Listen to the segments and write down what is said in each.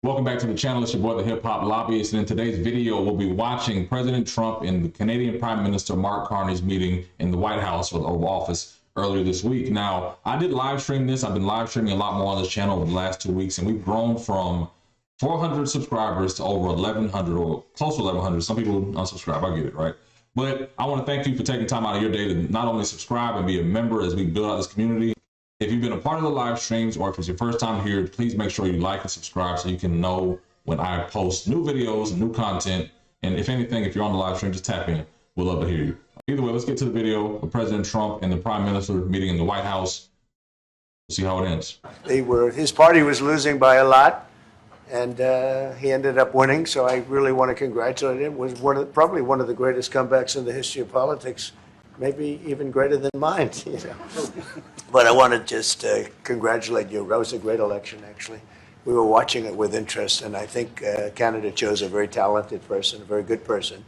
Welcome back to the channel. It's your boy, the Hip Hop Lobbyist. And in today's video, we'll be watching President Trump and the Canadian Prime Minister Mark Carney's meeting in the White House or the Oval Office earlier this week. Now, I did live stream this. I've been live streaming a lot more on this channel over the last 2 weeks, and we've grown from 400 subscribers to over 1,100 or close to 1,100. Some people unsubscribe. I get it, right? But I want to thank you for taking time out of your day to not only subscribe and be a member as we build out this community. If you've been a part of the live streams or if it's your first time here, please make sure you like and subscribe so you can know when I post new videos and new content. And if anything, if you're on the live stream, just tap in. We'd love to hear you. Either way, let's get to the video of President Trump and the Prime Minister meeting in the White House. We'll see how it ends. His party was losing by a lot, and he ended up winning. So I really want to congratulate him. It was probably one of the greatest comebacks in the history of politics. Maybe even greater than mine, you know. But I want to just congratulate you. That was a great election, actually. We were watching it with interest, and I think Canada chose a very talented person, a very good person,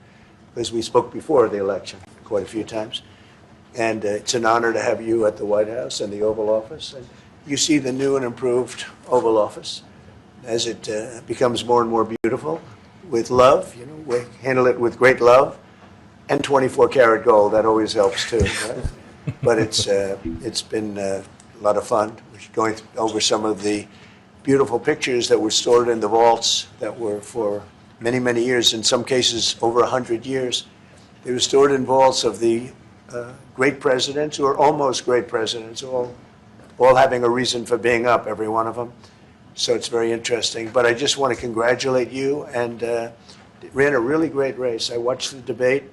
because we spoke before the election quite a few times. And it's an honor to have you at the White House and the Oval Office. And you see the new and improved Oval Office as it becomes more and more beautiful with love. You know, we handle it with great love. And 24-karat gold, that always helps too, right? But it's been a lot of fun. We're going over some of the beautiful pictures that were stored in the vaults that were for many, many years, in some cases over 100 years. They were stored in vaults of the great presidents, or almost great presidents, all having a reason for being up, every one of them. So it's very interesting. But I just want to congratulate you, and ran a really great race. I watched the debate.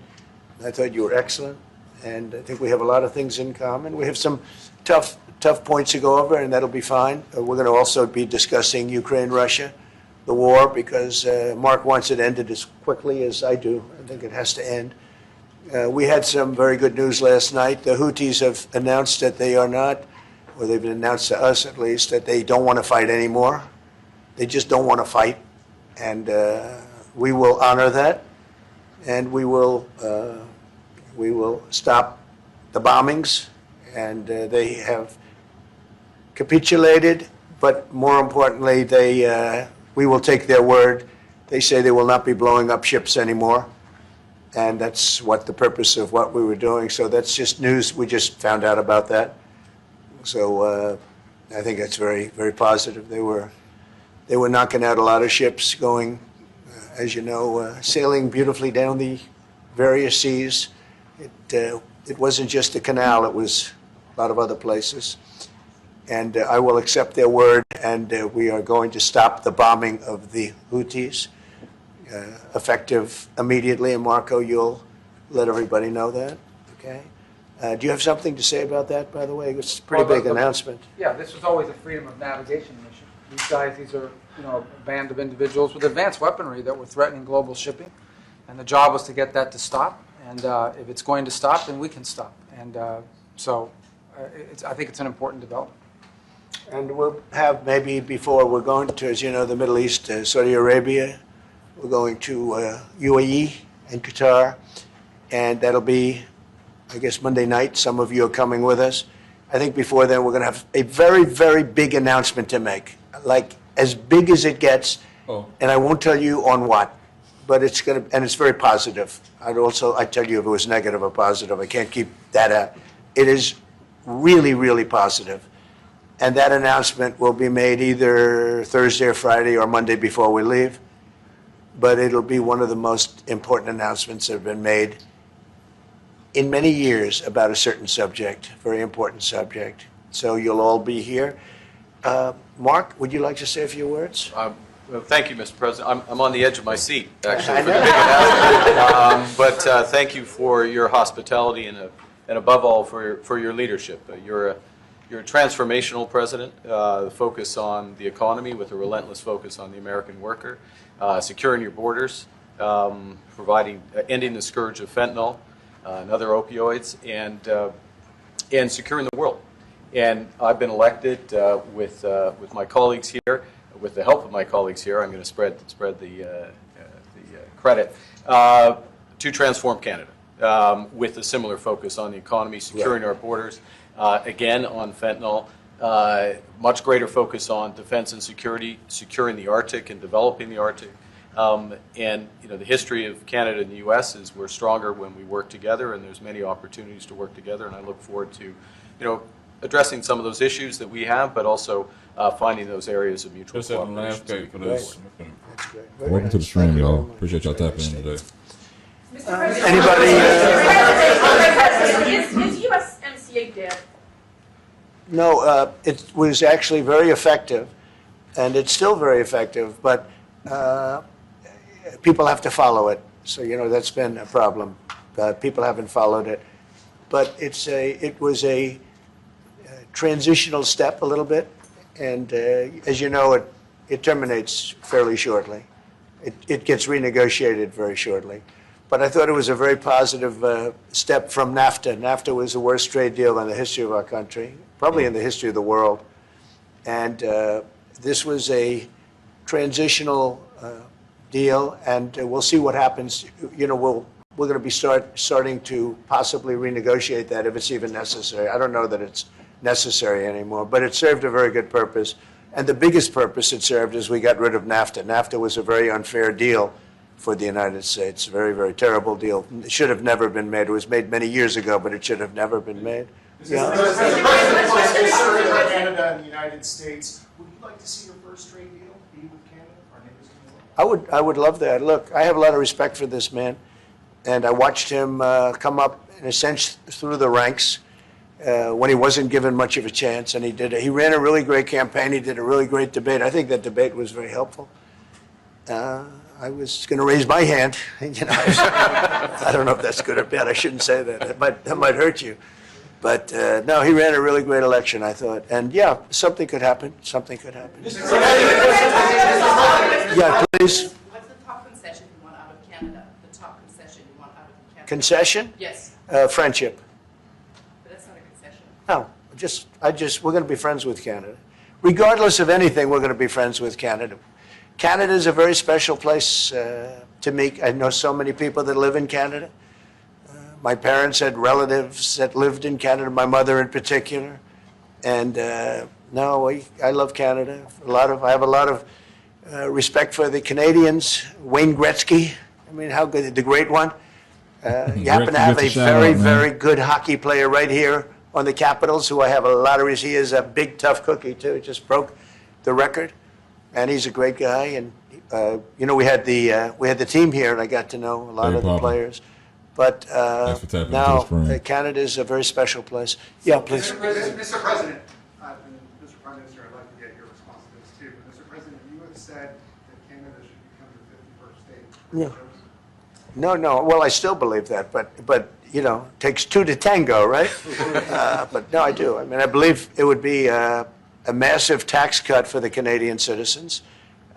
I thought you were excellent, and I think we have a lot of things in common. We have some tough points to go over, and that'll be fine. We're going to also be discussing Ukraine, Russia, the war, because Mark wants it ended as quickly as I do. I think it has to end. We had some very good news last night. The Houthis have announced that they are not, or they've announced to us at least, that they don't want to fight anymore. They just don't want to fight, and we will honor that, and we will stop the bombings, and they have capitulated, but more importantly, we will take their word. They say they will not be blowing up ships anymore, and that's what the purpose of what we were doing. So that's just news. We just found out about that. So I think that's very, very positive. They were knocking out a lot of ships going, as you know, sailing beautifully down the various seas. It wasn't just the canal, it was a lot of other places. And I will accept their word, and we are going to stop the bombing of the Houthis, effective immediately. And Marco, you'll let everybody know that, okay? Do you have something to say about that, by the way? It's a pretty big announcement. Yeah, this was always a freedom of navigation mission. These guys, these are, you know, a band of individuals with advanced weaponry that were threatening global shipping. And the job was to get that to stop. And if it's going to stop, then we can stop. And I think it's an important development. And we'll have maybe before, we're going to, as you know, the Middle East, Saudi Arabia. We're going to UAE and Qatar. And that'll be, I guess, Monday night. Some of you are coming with us. I think before then, we're going to have a very, very big announcement to make, like as big as it gets. Oh. And I won't tell you on what. But it's going to, and it's very positive. I'd tell you if it was negative or positive. I can't keep that out. It is really, really positive. And that announcement will be made either Thursday or Friday or Monday before we leave. But it'll be one of the most important announcements that have been made in many years about a certain subject, very important subject. So you'll all be here. Mark, would you like to say a few words? Well, thank you, Mr. President. I'm on the edge of my seat, actually, for the big announcement. But thank you for your hospitality and above all for your leadership. You're a transformational president. The focus on the economy with a relentless focus on the American worker, securing your borders, ending the scourge of fentanyl and other opioids, and securing the world. And I've been elected with my colleagues here. With the help of my colleagues here, I'm going to spread the credit to transform Canada with a similar focus on the economy, securing our borders, again on fentanyl, much greater focus on defense and security, securing the Arctic and developing the Arctic. And the history of Canada and the U.S. is we're stronger when we work together, and there's many opportunities to work together. And I look forward to, addressing some of those issues that we have, but also finding those areas of mutual cooperation. Just at the landscape for this. That's great. Very Welcome to the nice. stream, Thank you y'all. very much. Appreciate y'all tapping in today. Anybody? Is USMCA dead? No, it was actually very effective, and it's still very effective, but people have to follow it. So, that's been a problem. People haven't followed it. But it was a transitional step a little bit, and as you know, it terminates fairly shortly. It gets renegotiated very shortly. But I thought it was a very positive step from NAFTA. NAFTA was the worst trade deal in the history of our country, probably in the history of the world. And this was a transitional deal, and we'll see what happens. We're going to be starting to possibly renegotiate that if it's even necessary. I don't know that it's necessary anymore, but it served a very good purpose. And the biggest purpose it served is we got rid of NAFTA. NAFTA was a very unfair deal for the United States. Very, very terrible deal. It should have never been made. It was made many years ago, but it should have never been made. Canada and the United States. Would you like to see your first trade deal be with Canada, our neighbors in the world? I would love that. Look, I have a lot of respect for this man, and I watched him come up in a sense through the ranks when he wasn't given much of a chance, and he ran a really great campaign. He did a really great debate. I think that debate was very helpful. I was going to raise my hand. I don't know if that's good or bad. I shouldn't say that. That might hurt you. But no, he ran a really great election, I thought. And yeah, something could happen. Something could happen. Yeah, please. What's the top concession you want out of Canada? The top concession you want out of Canada? Concession? Yes, Friendship. but that's not a concession. No, we're going to be friends with Canada. Regardless of anything, we're going to be friends with Canada. Canada is a very special place to me. I know so many people that live in Canada. My parents had relatives that lived in Canada, my mother in particular. And no, I love Canada. I have a lot of respect for the Canadians. Wayne Gretzky, I mean, how good, the great one. You happen to have a very, very good hockey player right here on the Capitals, who I have a lot of respect. He is a big, tough cookie, too. Just broke the record. And he's a great guy. And, we had the team here, and I got to know a lot of the players. But now Canada is a very special place. Yeah, please. Mr. President, and Mr. Prime Minister, I'd like to get your response to this too. But Mr. President, you have said that Canada should become the 51st state. Yeah. No. Well, I still believe that, but it takes two to tango, right? But no, I do. I mean, I believe it would be a massive tax cut for the Canadian citizens.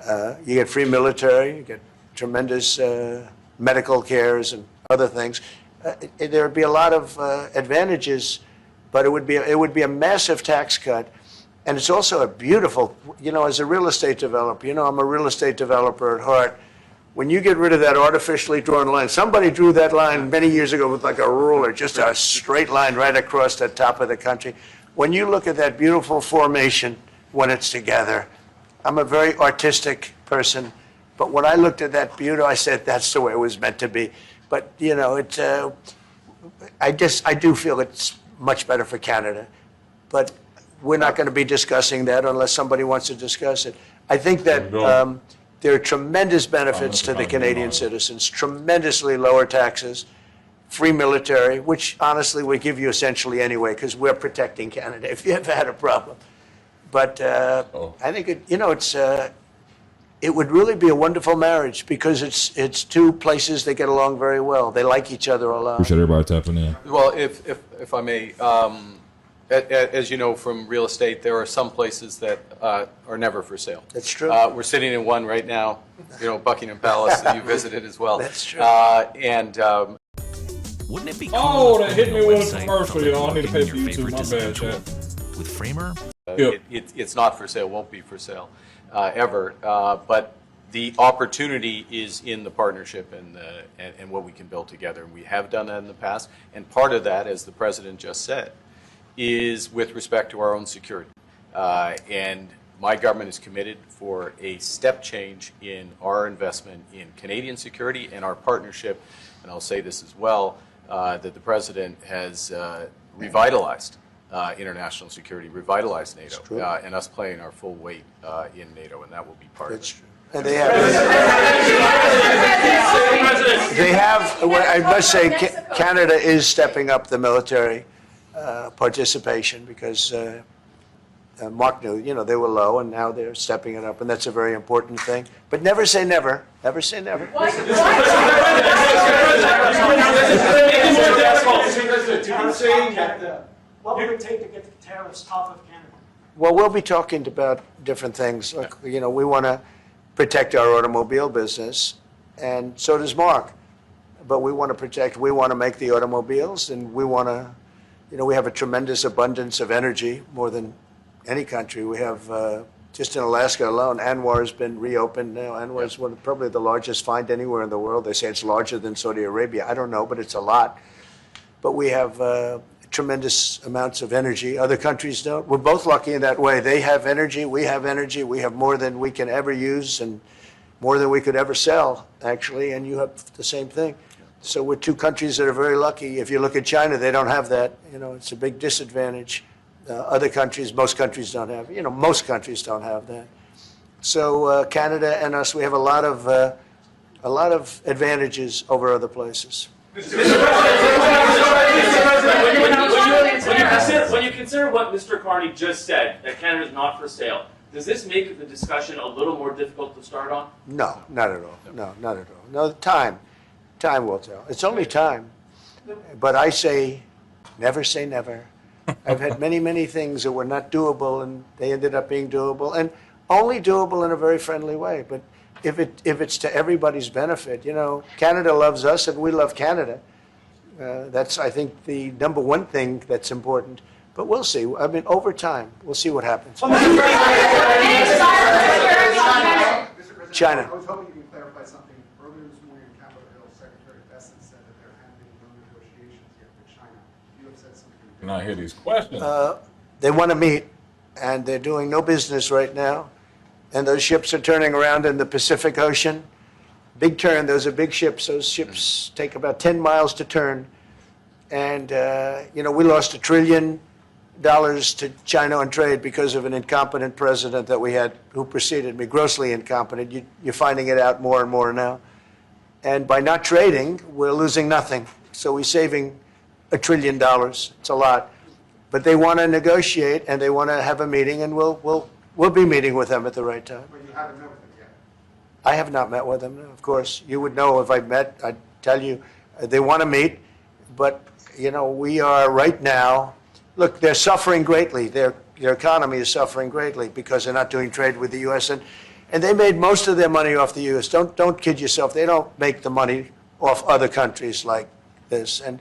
You get free military, you get tremendous medical cares and other things. There would be a lot of advantages, but it would be a massive tax cut. And it's also a beautiful, as a real estate developer, I'm a real estate developer at heart. When you get rid of that artificially drawn line, somebody drew that line many years ago with like a ruler, just a straight line right across the top of the country. When you look at that beautiful formation when it's together, I'm a very artistic person, but when I looked at that beauty, I said that's the way it was meant to be. But I do feel it's much better for Canada, but we're not going to be discussing that unless somebody wants to discuss it. I think that there are tremendous benefits to the Canadian citizens, tremendously lower taxes, free military, which honestly we give you essentially anyway because we're protecting Canada if you ever had a problem. But I think it would really be a wonderful marriage because it's two places that get along very well. They like each other a lot. Appreciate everybody tapping in. Well, if I may, as you know from real estate, there are some places that are never for sale. That's true. We're sitting in one right now, Buckingham Palace that you visited as well. That's true. Wouldn't it be Oh, cool they if hit me your with a website commercial, felt y'all. I like need to pay your for YouTube. favorite My design bad, tool? chat. With Framer, Yep. It's not for sale, won't be for sale ever. But the opportunity is in the partnership and what we can build together. And we have done that in the past. And part of that, as the president just said, is with respect to our own security. And my government is committed for a step change in our investment in Canadian security and our partnership, and I'll say this as well, that the President has revitalized international security, revitalized NATO, and us playing our full weight in NATO, and that will be part of it. And they have, I must say, Canada is stepping up the military participation because Mark knew, they were low, and now they're stepping it up, and that's a very important thing. But never say never. Never say never. What would it take to get the tariffs off of Canada? Well, we'll be talking about different things. Like, we want to protect our automobile business, and so does Mark. But we want to make the automobiles, and we want to, we have a tremendous abundance of energy, more than any country. We have, just in Alaska alone, Anwar has been reopened now. Anwar is probably the largest find anywhere in the world. They say it's larger than Saudi Arabia. I don't know, but it's a lot. But we have tremendous amounts of energy. Other countries don't. We're both lucky in that way. They have energy. We have energy. We have more than we can ever use and more than we could ever sell, actually, and you have the same thing. So we're two countries that are very lucky. If you look at China, they don't have that. It's a big disadvantage. Other countries, most countries don't have. Most countries don't have that. So Canada and us, we have a lot of advantages over other places. When you consider what Mr. Carney just said, that Canada is not for sale, does this make the discussion a little more difficult to start on? No, not at all. No, not at all. No, time will tell. It's only time. But I say never. I've had many things that were not doable, and they ended up being doable, and only doable in a very friendly way. But if it's to everybody's benefit, Canada loves us, and we love Canada. That's, I think, the number one thing that's important. But we'll see. I mean, over time, we'll see what happens. China. I was hoping you could clarify something. Earlier this morning in Capitol Hill, Secretary Bessent said that there have been no negotiations yet with China. You have said something. Can I hear these questions? They want to meet, and they're doing no business right now. And those ships are turning around in the Pacific Ocean. Big turn. Those are big ships. Those ships take about 10 miles to turn. And, we lost $1 trillion to China on trade because of an incompetent president that we had who preceded me, grossly incompetent. You're finding it out more and more now. And by not trading, we're losing nothing. So we're saving $1 trillion. It's a lot. But they want to negotiate, and they want to have a meeting, and we'll be meeting with them at the right time. But you haven't met with them yet. I have not met with them, of course. You would know if I met. I'd tell you they want to meet. But, we are right now, look, they're suffering greatly. Their economy is suffering greatly because they're not doing trade with the U.S. And they made most of their money off the U.S. Don't kid yourself. They don't make the money off other countries like this. And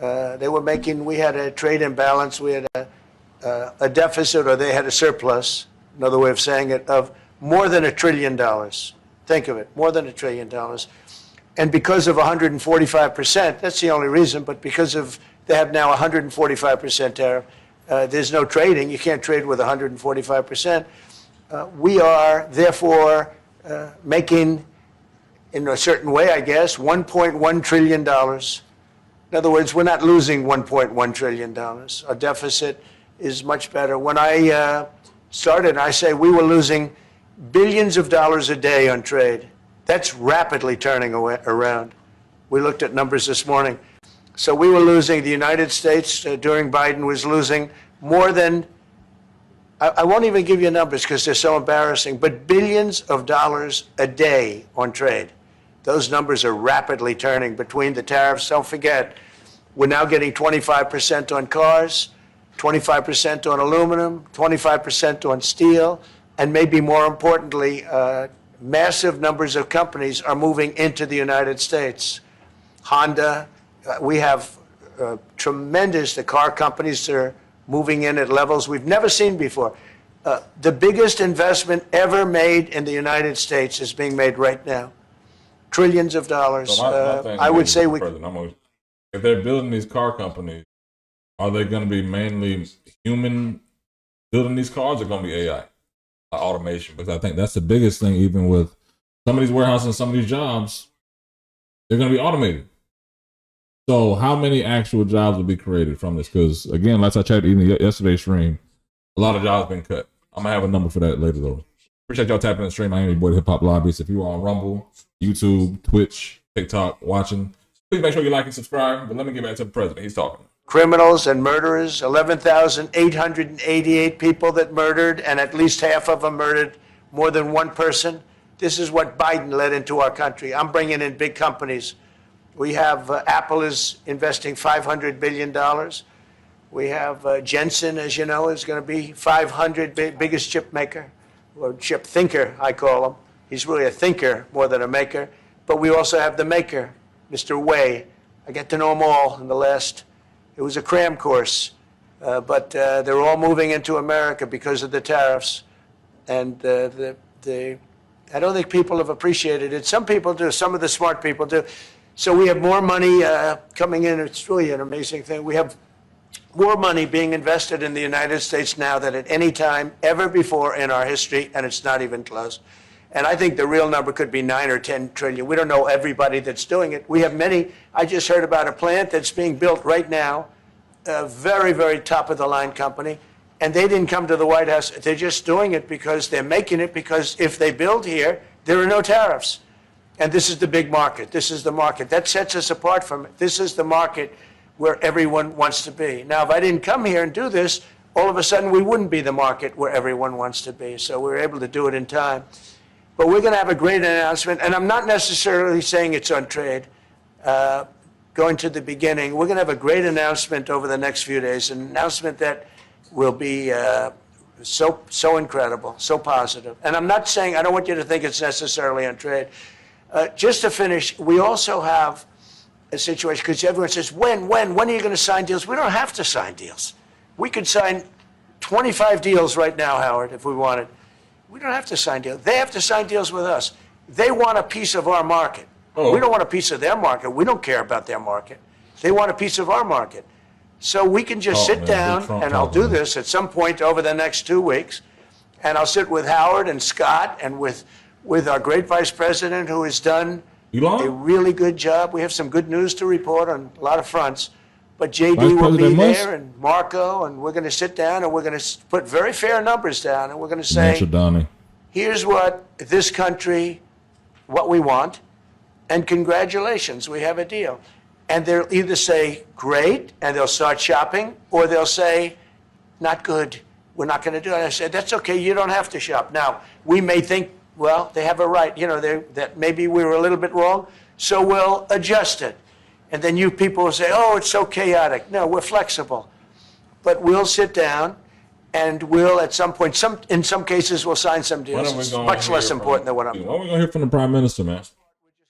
we had a trade imbalance. We had a deficit, or they had a surplus, another way of saying it, of more than $1 trillion. Think of it, more than $1 trillion. And because of 145%, that's the only reason, but because of they have now 145% tariff, there's no trading. You can't trade with 145%. We are, therefore, making, in a certain way, I guess, $1.1 trillion. In other words, we're not losing $1.1 trillion. Our deficit is much better. When I started, I say we were losing billions of dollars a day on trade. That's rapidly turning around. We looked at numbers this morning. So we were losing, the United States during Biden was losing more than, I won't even give you numbers because they're so embarrassing, but billions of dollars a day on trade. Those numbers are rapidly turning between the tariffs. Don't forget, we're now getting 25% on cars, 25% on aluminum, 25% on steel, and maybe more importantly, massive numbers of companies are moving into the United States. Honda, we have the car companies that are moving in at levels we've never seen before. The biggest investment ever made in the United States is being made right now. Trillions of dollars. So my thing I would say if they're building these car companies, are they going to be mainly human building these cars are going to be AI, automation, because I think that's the biggest thing. Even with some of these warehouses and some of these jobs, they're going to be automated. So how many actual jobs will be created from this? Because again, like I checked in yesterday's stream, a lot of jobs been cut. I'm gonna have a number for that later though. Appreciate y'all tapping in the stream. I am your boy, the Hip Hop Lobbyist. If you are on Rumble, YouTube, Twitch, TikTok, watching, please make sure you like and subscribe. But let me get back to the president. He's talking. Criminals and murderers, 11,888 people that murdered, and at least half of them murdered more than one person. This is what Biden led into our country. I'm bringing in big companies. We have Apple is investing $500 billion. We have Jensen, as you know, is going to be 500 biggest chip maker, or chip thinker, I call him. He's really a thinker more than a maker. But we also have the maker, Mr. Wei. I get to know them all in the last, it was a cram course. But they're all moving into America because of the tariffs. And I don't think people have appreciated it. Some people do, some of the smart people do. So we have more money coming in. It's really an amazing thing. We have more money being invested in the United States now than at any time ever before in our history, and it's not even close. And I think the real number could be 9 or 10 trillion. We don't know everybody that's doing it. We have many. I just heard about a plant that's being built right now, a very, very top-of-the-line company, and they didn't come to the White House. They're just doing it because they're making it, because if they build here, there are no tariffs. And this is the big market. This is the market. That sets us apart from it. This is the market where everyone wants to be. Now, if I didn't come here and do this, all of a sudden we wouldn't be the market where everyone wants to be. So we were able to do it in time. But we're going to have a great announcement. And I'm not necessarily saying it's on trade. Going to the beginning, we're going to have a great announcement over the next few days, an announcement that will be so incredible, so positive. And I'm not saying, I don't want you to think it's necessarily on trade. Just to finish, we also have a situation, because everyone says, when are you going to sign deals? We don't have to sign deals. We could sign 25 deals right now, Howard, if we wanted. We don't have to sign deals. They have to sign deals with us. They want a piece of our market. Oh. We don't want a piece of their market. We don't care about their market. They want a piece of our market. So we can just sit down, and I'll do this at some point over the next 2 weeks, and I'll sit with Howard and Scott and with our great vice president, who has done a really good job. We have some good news to report on a lot of fronts. But JD will be there, and Marco, and we're going to sit down, and we're going to put very fair numbers down, and we're going to say, here's what this country, what we want, and congratulations, we have a deal. And they'll either say, great, and they'll start shopping, or they'll say, not good, we're not going to do it. And I said, that's okay, you don't have to shop. Now, we may think, well, they have a right, that maybe we were a little bit wrong, so we'll adjust it. And then you people will say, oh, it's so chaotic. No, we're flexible. But we'll sit down, and we'll, at some point, in some cases, we'll sign some deals. It's much less important than what I'm doing. When are we going to hear from the Prime Minister, man?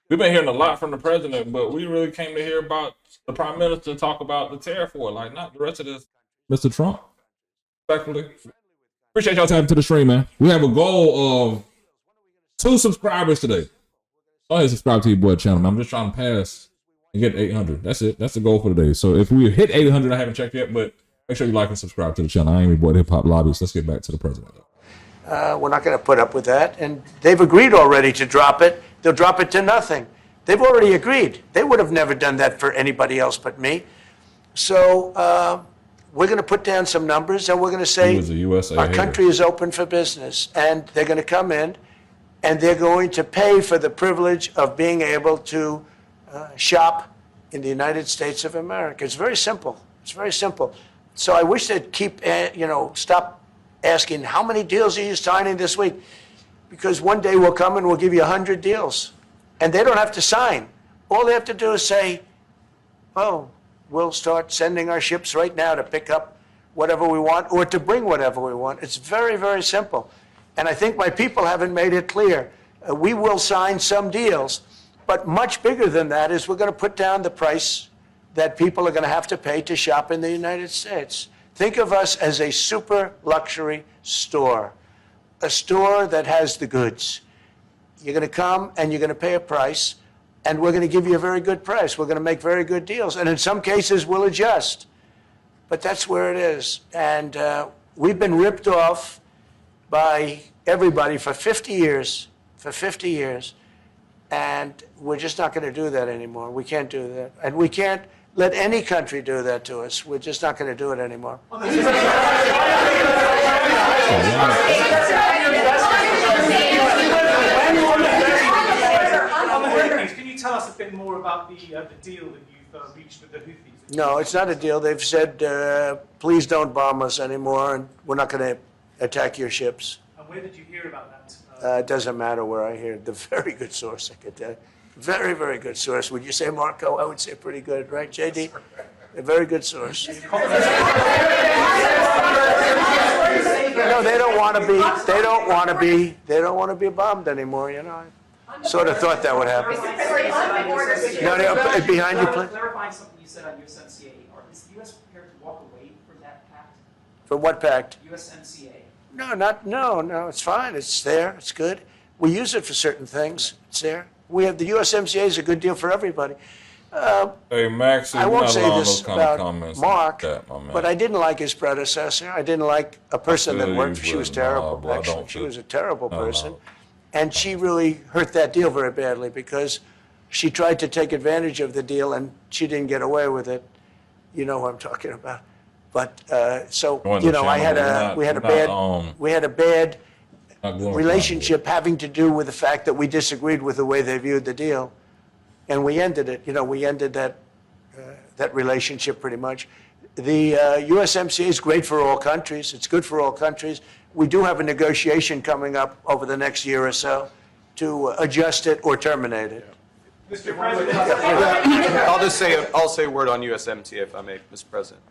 We've been hearing a lot from the president, but we really came to hear about the Prime Minister talk about the tariff war, like not the rest of this. Mr. Trump, respectfully. Appreciate y'all tapping to the stream, man. We have a goal of 2 subscribers today. Go ahead and subscribe to your boy channel, man. I'm just trying to pass and get 800. That's it. That's the goal for today. So if we hit 800, I haven't checked yet, but make sure you like and subscribe to the channel. I am your boy, the Hip Hop Lobbyist. Let's get back to the president. We're not going to put up with that. And they've agreed already to drop it. They'll drop it to nothing. They've already agreed. They would have never done that for anybody else but me. So we're going to put down some numbers, and we're going to say our country is open for business. And they're going to come in, and they're going to pay for the privilege of being able to shop in the United States of America. It's very simple. It's very simple. So I wish they'd keep, stop asking, how many deals are you signing this week? Because one day we'll come and we'll give you 100 deals. And they don't have to sign. All they have to do is say, oh, we'll start sending our ships right now to pick up whatever we want or to bring whatever we want. It's very, very simple. And I think my people haven't made it clear. We will sign some deals, but much bigger than that is we're going to put down the price that people are going to have to pay to shop in the United States. Think of us as a super luxury store, a store that has the goods. You're going to come and you're going to pay a price, and we're going to give you a very good price. We're going to make very good deals. And in some cases, we'll adjust. But that's where it is. And we've been ripped off by everybody for 50 years, and we're just not going to do that anymore. We can't do that. And we can't let any country do that to us. We're just not going to do it anymore. Can you tell us a bit more about the deal that you've reached with the Houthis? No, it's not a deal. They've said, please don't bomb us anymore, and we're not going to attack your ships. And where did you hear about that? It doesn't matter where I hear it. The very good source, I could tell you. Very, very good source. Would you say, Marco? I would say pretty good, right, JD? A very good source. No, they don't want to be. They don't want to be. They don't want to be bombed anymore. You know, I sort of thought that would happen. No, behind you, please. Clarifying something you said on USMCA. Is the U.S. prepared to walk away from that pact? From what pact? USMCA. No. It's fine. It's there. It's good. We use it for certain things. It's there. We have the USMCA is a good deal for everybody. Hey, Max, I won't say this about Mark, like that, my man. but I didn't like his predecessor. I didn't like a person that worked. She was terrible. No, Actually, she was a terrible person, and she really hurt that deal very badly because she tried to take advantage of the deal and she didn't get away with it. You know what I'm talking about. But so you know, we had a bad relationship having to do with the fact that we disagreed with the way they viewed the deal, and we ended it. You know, we ended that relationship pretty much. The USMCA is great for all countries. It's good for all countries. We do have a negotiation coming up over the next year or so to adjust it or terminate it. Mr. President. I'll say a word on USMCA if I may, Mr. President.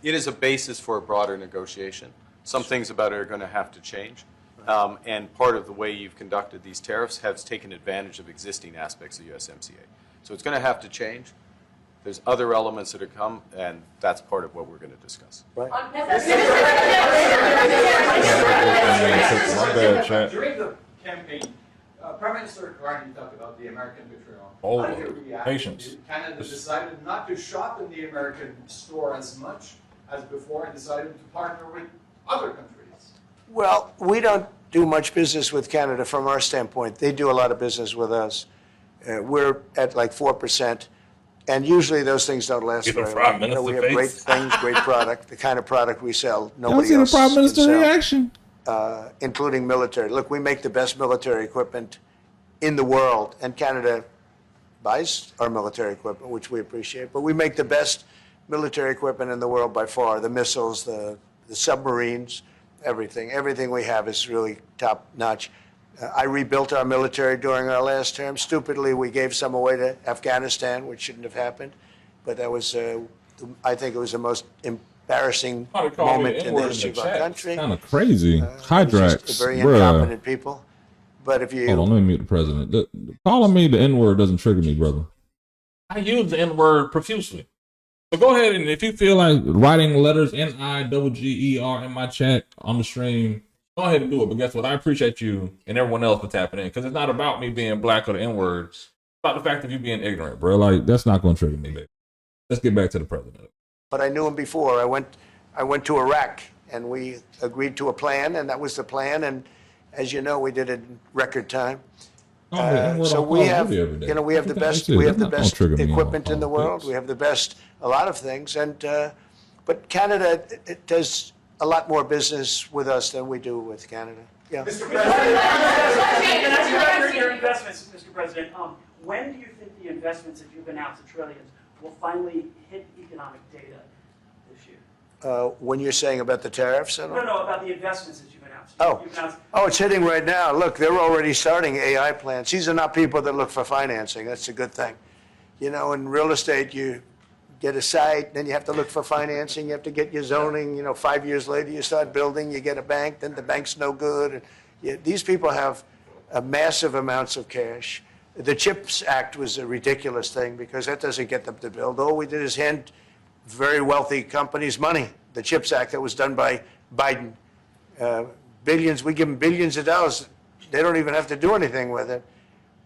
It is a basis for a broader negotiation. Some things about it are going to have to change. And part of the way you've conducted these tariffs has taken advantage of existing aspects of USMCA. So it's going to have to change. There's other elements that are come, and that's part of what we're going to discuss. Right. During the campaign, Prime Minister Carney talked about the American betrayal. Oh, How do you react? patience. Canada decided not to shop in the American store as much as before and decided to partner with other countries. Well, we don't do much business with Canada from our standpoint. They do a lot of business with us. We're at like 4%, and usually those things don't last very long. You know, we have great things, great product, the kind of product we sell. Nobody else Prime can Minister sell, reaction, including military. Look, we make the best military equipment in the world, and Canada buys our military equipment, which we appreciate. But we make the best military equipment in the world by far. The missiles, the submarines. Everything we have is really top notch. I rebuilt our military during our last term. Stupidly, we gave some away to Afghanistan, which shouldn't have happened. But that was, I think it was the most embarrassing moment in the history of our country. Kind of crazy. Hydrax, very incompetent people. But if you hold on, let me mute the president. Calling me the N-word doesn't trigger me, brother. I use the N-word profusely. So go ahead, and if you feel like writing letters N-I-G-G-E-R in my chat on the stream, go ahead and do it. But guess what? I appreciate you and everyone else for tapping in, because it's not about me being black or the N-word. It's about the fact of you being ignorant, bro. Like, that's not going to trigger me, baby. Let's get back to the president. But I knew him before. I went to Iraq, and we agreed to a plan, and that was the plan. And as you know, we did it in record time. So we have, you know, we have the best equipment in the world. We have the best, a lot of things, and but Canada it does a lot more business with us than we do with Canada. Yeah. Mr. President, your investments, Mr. President. When do you think the investments that you've announced, the trillions, will finally hit economic data this year? When you're saying about the tariffs? No, about the investments that you've announced. Oh, it's hitting right now. Look, they're already starting AI plants. These are not people that look for financing. That's a good thing. You know, in real estate, you get a site, then you have to look for financing. You have to get your zoning. You know, 5 years later, you start building. You get a bank, then the bank's no good. These people have massive amounts of cash. The CHIPS Act was a ridiculous thing because that doesn't get them to build. All we did is hand very wealthy companies money. The CHIPS Act that was done by Biden. Billions, we give them billions of dollars. They don't even have to do anything with it.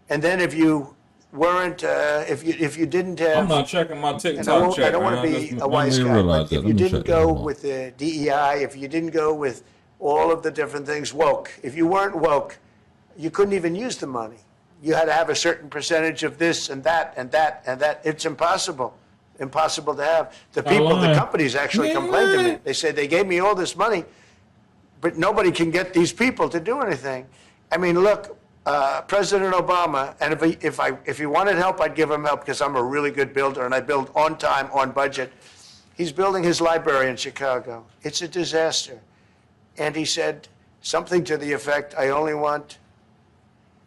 And then if you weren't, if you didn't have. I'm not checking my And TikTok chat. I don't want to man. be Let a wise me guy, realize but that. if Let you me didn't check go that out. with the DEI, if you didn't go with all of the different things woke, if you weren't woke, you couldn't even use the money. You had to have a certain percentage of this and that and that and that. It's impossible to have. The people, the companies actually complained to me. They said they gave me all this money, but nobody can get these people to do anything. I mean, look, President Obama, and if he wanted help, I'd give him help because I'm a really good builder and I build on time, on budget. He's building his library in Chicago. It's a disaster. And he said something to the effect, I only want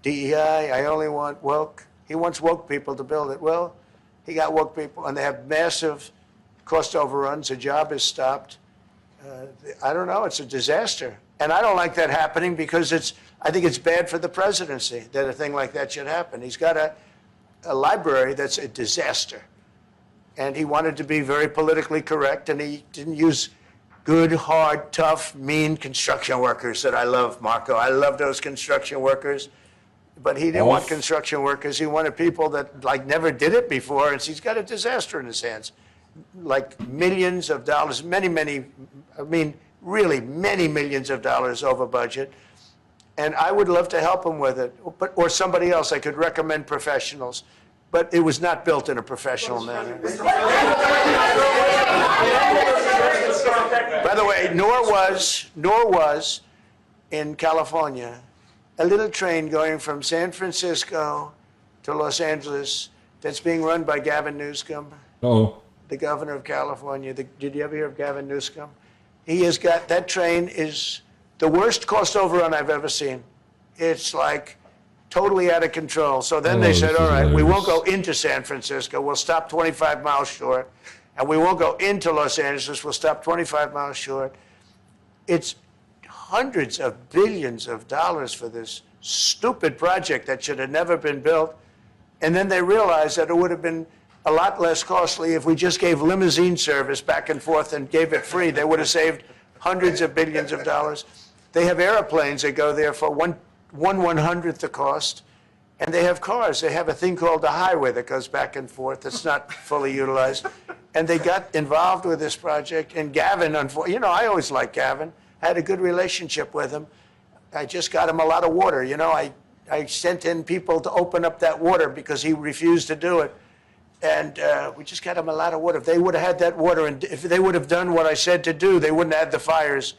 DEI, I only want woke. He wants woke people to build it. Well, he got woke people, and they have massive cost overruns. The job is stopped. I don't know. It's a disaster. And I don't like that happening because I think it's bad for the presidency that a thing like that should happen. He's got a library that's a disaster. And he wanted to be very politically correct, and he didn't use good, hard, tough, mean construction workers that I love, Marco. I love those construction workers. But he didn't want construction workers. He wanted people that like never did it before, and he's got a disaster in his hands. Like millions of dollars, really many millions of dollars over budget. And I would love to help him with it, or somebody else. I could recommend professionals, but it was not built in a professional manner. By the way, nor was in California a little train going from San Francisco to Los Angeles that's being run by Gavin Newsom, the governor of California. Did you ever hear of Gavin Newsom? He has got, that train is the worst cost overrun I've ever seen. It's like totally out of control. So then they said, all right, we won't go into San Francisco. We'll stop 25 miles short. And we won't go into Los Angeles. We'll stop 25 miles short. It's hundreds of billions of dollars for this stupid project that should have never been built. And then they realized that it would have been a lot less costly if we just gave limousine service back and forth and gave it free. They would have saved hundreds of billions of dollars. They have airplanes that go there for one 1/100th the cost. And they have cars. They have a thing called the highway that goes back and forth. It's not fully utilized. And they got involved with this project. And Gavin, I always liked Gavin. I had a good relationship with him. I just got him a lot of water. I sent in people to open up that water because he refused to do it. And we just got him a lot of water. If they would have had that water, and if they would have done what I said to do, they wouldn't have had the fires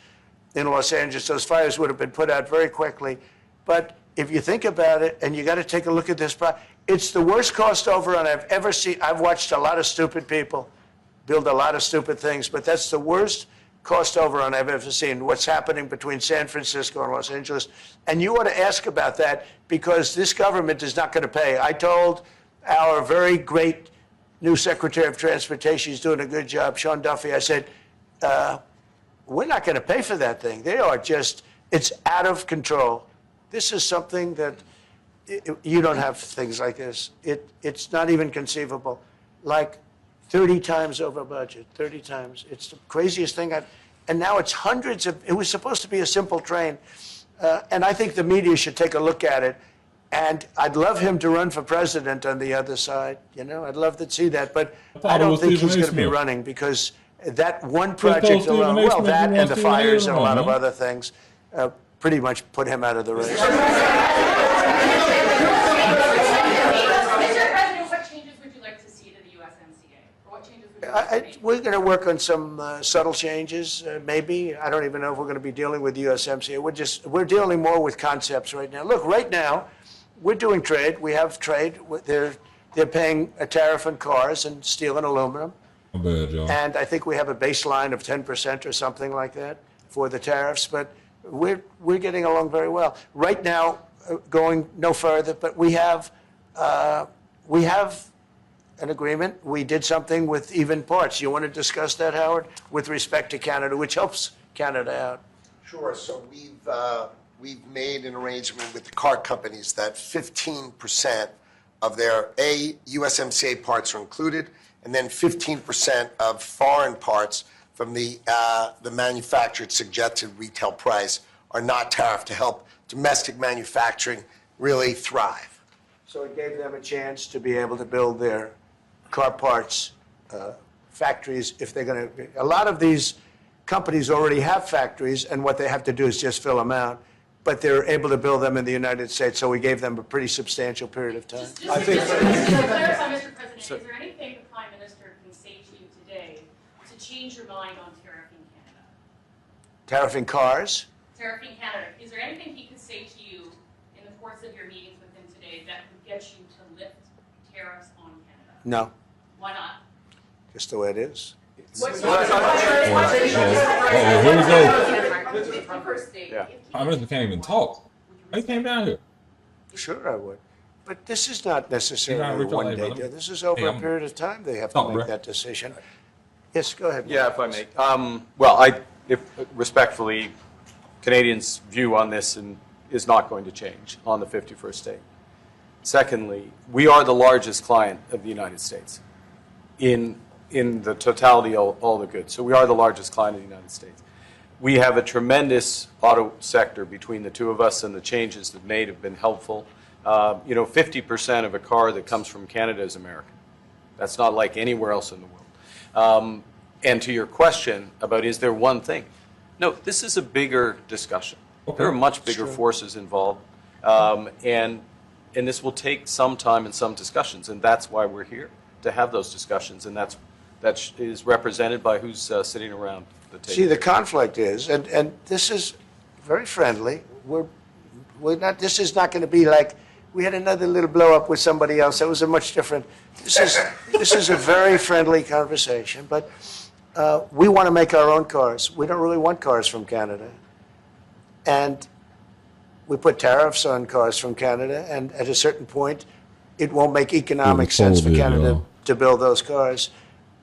in Los Angeles. Those fires would have been put out very quickly. But if you think about it, and you got to take a look at this, it's the worst cost overrun I've ever seen. I've watched a lot of stupid people build a lot of stupid things, but that's the worst cost overrun I've ever seen, what's happening between San Francisco and Los Angeles. And you ought to ask about that because this government is not going to pay. I told our very great new Secretary of Transportation, he's doing a good job, Sean Duffy, I said, we're not going to pay for that thing. It's out of control. This is something that you don't have things like this. It's not even conceivable. Like 30 times over budget, 30 times. It's the craziest thing and now it's hundreds of, it was supposed to be a simple train. And I think the media should take a look at it. And I'd love him to run for president on the other side. I'd love to see that. But I don't think he's going to be running because that one project alone, well, that and the fires and a lot of other things, pretty much put him out of the race. Mr. President, what changes would you like to see to the USMCA? Or what changes would you like to see? We're going to work on some subtle changes, maybe. I don't even know if we're going to be dealing with the USMCA. We're dealing more with concepts right now. Look, right now, we're doing trade. We have trade. They're paying a tariff on cars and steel and aluminum. My bad, y'all. And I think we have a baseline of 10% or something like that for the tariffs. But we're getting along very well. Right now, going no further, but we have an agreement. We did something with even parts. You want to discuss that, Howard, with respect to Canada, which helps Canada out? Sure. So we've made an arrangement with the car companies that 15% of their USMCA parts are included, and then 15% of foreign parts from the manufactured suggested retail price are not tariffed to help domestic manufacturing really thrive. So it gave them a chance to be able to build their car parts factories if they're going to. A lot of these companies already have factories, and what they have to do is just fill them out. But they're able to build them in the United States, so we gave them a pretty substantial period of time. Just to clarify, Mr. President, is there anything the Prime Minister can say to you today to change your mind on tariffing Canada? Tariffing cars? Tariffing Canada. Is there anything he could say to you in the course of your meetings with him today that would get you to lift tariffs on Canada? No, Why not? just the way it is. What's Here we go. Yeah. Prime Minister can't even talk. He came down here. Sure, I would. But this is not You're necessarily not a rich, one-day brother. deal. This is over Hey, a I'm- period of time they have to Talk, make bro. that decision. Yes, go ahead. Yeah, if I may. Well, if respectfully, Canadians' view on this is not going to change on the 51st state. Secondly, we are the largest client of the United States in the totality of all the goods. So we are the largest client of the United States. We have a tremendous auto sector between the two of us, and the changes that made have been helpful. 50% of a car that comes from Canada is American. That's not like anywhere else in the world. And to your question about is there one thing? No, this is a bigger discussion. Okay. There are much bigger forces involved, and this will take some time and some discussions, and that's why we're here, to have those discussions, and that is represented by who's sitting around the table. See, the conflict is, and this is very friendly. We're not. This is not going to be like we had another little blow up with somebody else. That was a much different. This is a very friendly conversation. But we want to make our own cars. We don't really want cars from Canada, and we put tariffs on cars from Canada. And at a certain point, it won't make economic sense for Canada to build those cars.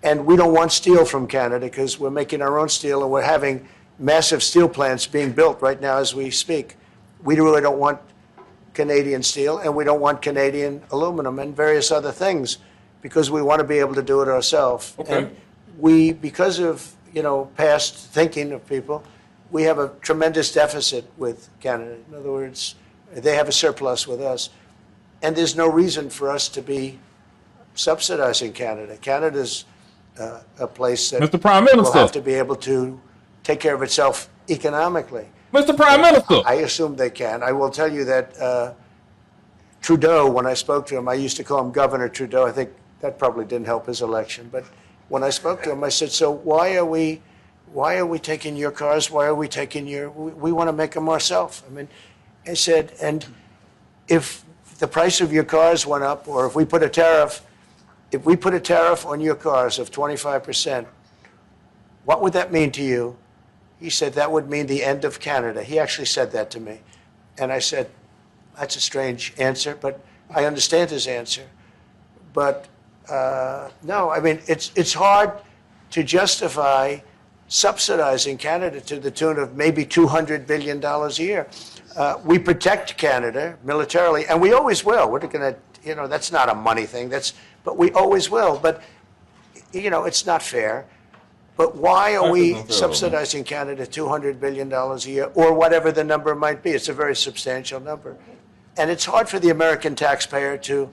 And we don't want steel from Canada because we're making our own steel, and we're having massive steel plants being built right now as we speak. We really don't want Canadian steel, and we don't want Canadian aluminum and various other things because we want to be able to do it ourselves. Okay. And we, because of past thinking of people, we have a tremendous deficit with Canada. In other words, they have a surplus with us, and there's no reason for us to be subsidizing Canada. Canada's a place that Mr. Prime will Minister. have to be able to take care of itself economically. Mr. Prime Minister. I assume they can. I will tell you that Trudeau, when I spoke to him, I used to call him Governor Trudeau. I think that probably didn't help his election. But when I spoke to him, I said, so why are we taking your cars? Why are we taking we want to make them ourselves. I mean, I said, and if the price of your cars went up, or if we put a tariff on your cars of 25%, what would that mean to you? He said, that would mean the end of Canada. He actually said that to me. And I said, that's a strange answer, but I understand his answer. But no, I mean, it's hard to justify subsidizing Canada to the tune of maybe $200 billion a year. We protect Canada militarily, and we always will. We're going to, that's not a money thing. But we always will. But, it's not fair. But why are we subsidizing Canada $200 billion a year, or whatever the number might be? It's a very substantial number. And it's hard for the American taxpayer to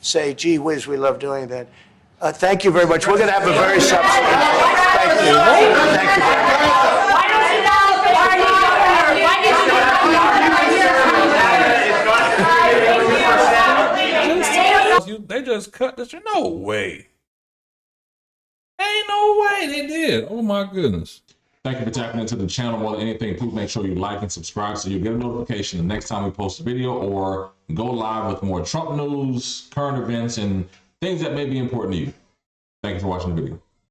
say, gee whiz, we love doing that. Thank you very much. We're going to have a very substantial. Thank you. Thank you very much. They just cut this. No way. Ain't no way they did. Oh my goodness. Thank you for tapping into the channel. More than anything, please make sure you like and subscribe so you get a notification the next time we post a video or go live with more Trump news, current events, and things that may be important to you. Thank you for watching the video.